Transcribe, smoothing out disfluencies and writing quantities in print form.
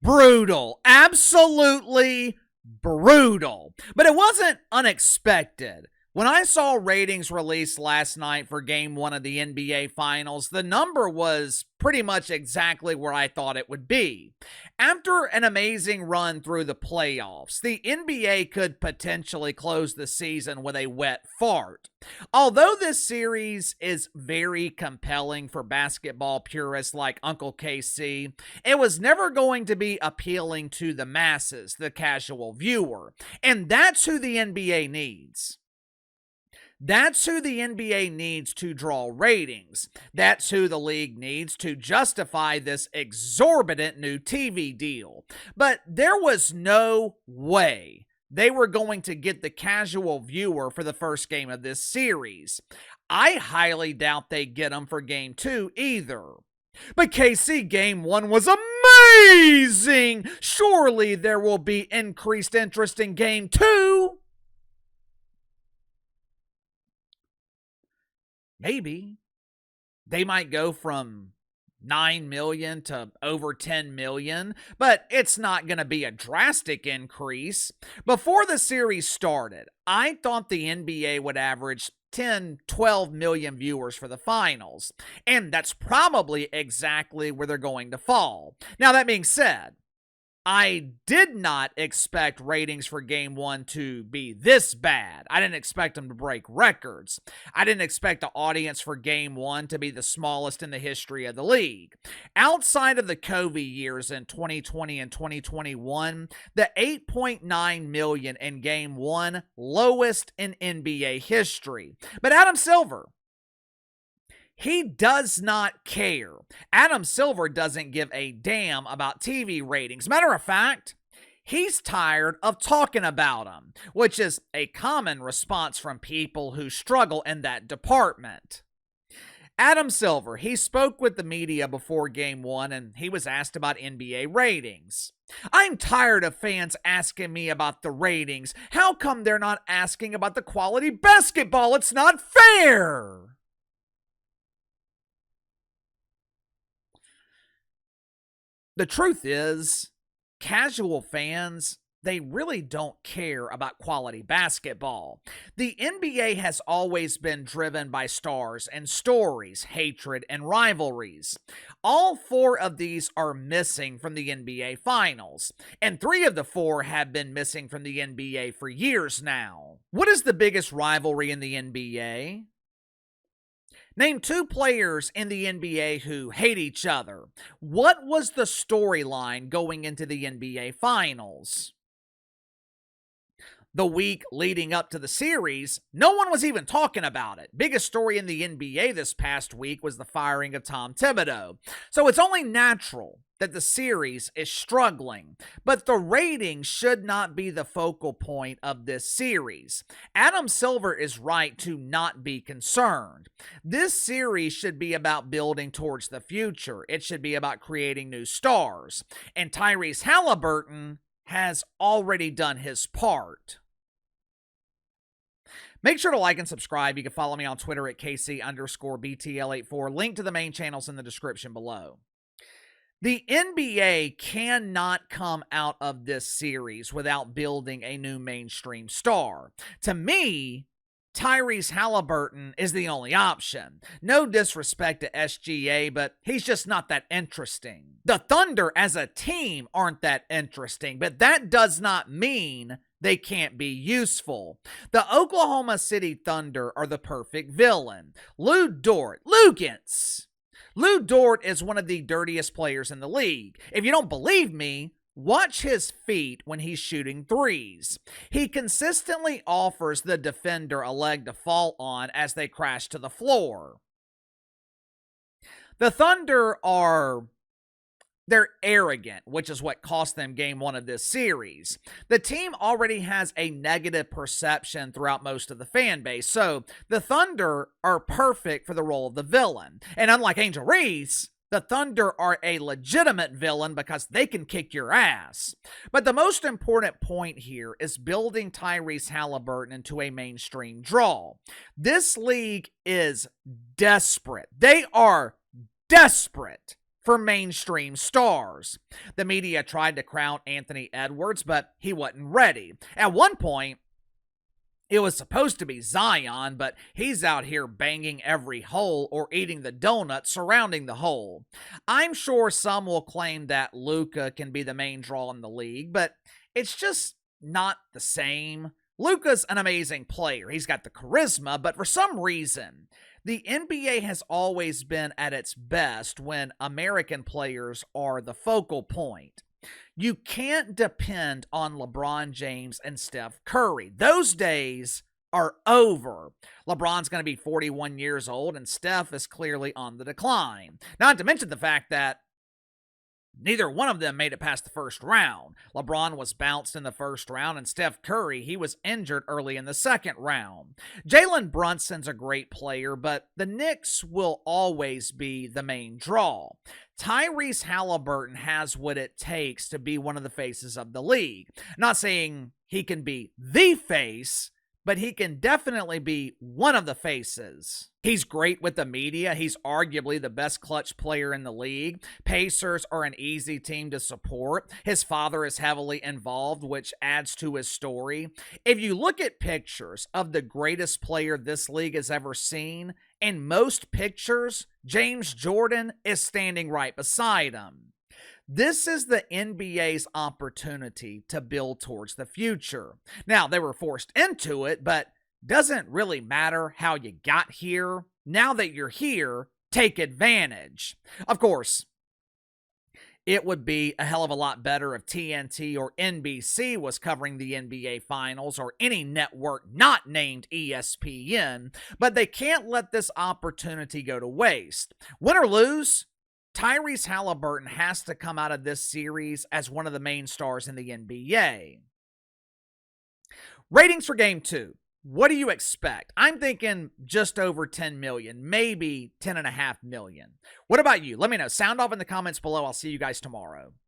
brutal. Absolutely brutal. But it wasn't unexpected. When I saw ratings released last night for Game 1 of the NBA Finals, the number was pretty much exactly where I thought it would be. After an amazing run through the playoffs, the NBA could potentially close the season with a wet fart. Although this series is very compelling for basketball purists like Uncle KC, it was never going to be appealing to the masses, the casual viewer. And that's who the NBA needs. That's who the NBA needs to draw ratings. That's who the league needs to justify this exorbitant new TV deal. But there was no way they were going to get the casual viewer for the first game of this series. I highly doubt they get them for Game 2 either. But KC, Game 1 was amazing! Surely there will be increased interest in Game 2. Maybe. They might go from 9 million to over 10 million, but it's not going to be a drastic increase. Before the series started, I thought the NBA would average 10, 12 million viewers for the finals, and that's probably exactly where they're going to fall. Now, that being said, I did not expect ratings for Game 1 to be this bad. I didn't expect them to break records. I didn't expect the audience for Game 1 to be the smallest in the history of the league. Outside of the COVID years in 2020 and 2021, the 8.9 million in Game 1, lowest in NBA history. But Adam Silver, he does not care. Adam Silver doesn't give a damn about TV ratings. Matter of fact, he's tired of talking about them, which is a common response from people who struggle in that department. Adam Silver, he spoke with the media before Game 1 and he was asked about NBA ratings. I'm tired of fans asking me about the ratings. How come they're not asking about the quality basketball? It's not fair. The truth is, casual fans, they really don't care about quality basketball. The NBA has always been driven by stars and stories, hatred and rivalries. All 4 of these are missing from the NBA Finals, and 3 of the 4 have been missing from the NBA for years now. What is the biggest rivalry in the NBA? Name 2 players in the NBA who hate each other. What was the storyline going into the NBA Finals? The week leading up to the series, no one was even talking about it. Biggest story in the NBA this past week was the firing of Tom Thibodeau. So it's only natural that the series is struggling, but the ratings should not be the focal point of this series. Adam Silver is right to not be concerned. This series should be about building towards the future. It should be about creating new stars. And Tyrese Haliburton has already done his part. Make sure to like and subscribe. You can follow me on Twitter at KC_BTL84. Link to the main channels in the description below. The NBA cannot come out of this series without building a new mainstream star. To me, Tyrese Haliburton is the only option. No disrespect to SGA, but he's just not that interesting. The Thunder as a team aren't that interesting, but that does not mean they can't be useful. The Oklahoma City Thunder are the perfect villain. Lou Dort is one of the dirtiest players in the league. If you don't believe me, watch his feet when he's shooting threes. He consistently offers the defender a leg to fall on as they crash to the floor. The Thunder they're arrogant, which is what cost them Game 1 of this series. The team already has a negative perception throughout most of the fan base, so the Thunder are perfect for the role of the villain. And unlike Angel Reese, the Thunder are a legitimate villain because they can kick your ass. But the most important point here is building Tyrese Haliburton into a mainstream draw. This league is desperate. They are desperate for mainstream stars. The media tried to crown Anthony Edwards, but he wasn't ready. At one point, it was supposed to be Zion, but he's out here banging every hole or eating the donut surrounding the hole. I'm sure some will claim that Luka can be the main draw in the league, but it's just not the same. Luka's an amazing player. He's got the charisma, but for some reason, the NBA has always been at its best when American players are the focal point. You can't depend on LeBron James and Steph Curry. Those days are over. LeBron's going to be 41 years old, and Steph is clearly on the decline. Not to mention the fact that neither one of them made it past the first round. LeBron was bounced in the first round, and Steph Curry, he was injured early in the second round. Jalen Brunson's a great player, but the Knicks will always be the main draw. Tyrese Haliburton has what it takes to be one of the faces of the league. Not saying he can be the face, but he can definitely be one of the faces. He's great with the media. He's arguably the best clutch player in the league. Pacers are an easy team to support. His father is heavily involved, which adds to his story. If you look at pictures of the greatest player this league has ever seen, in most pictures, James Jordan is standing right beside him. This is the NBA's opportunity to build towards the future. Now, they were forced into it, but doesn't really matter how you got here. Now that you're here, take advantage. Of course, it would be a hell of a lot better if TNT or NBC was covering the NBA Finals or any network not named ESPN, but they can't let this opportunity go to waste. Win or lose, Tyrese Haliburton has to come out of this series as one of the main stars in the NBA. Ratings for Game 2. What do you expect? I'm thinking just over 10 million, maybe 10.5 million. What about you? Let me know. Sound off in the comments below. I'll see you guys tomorrow.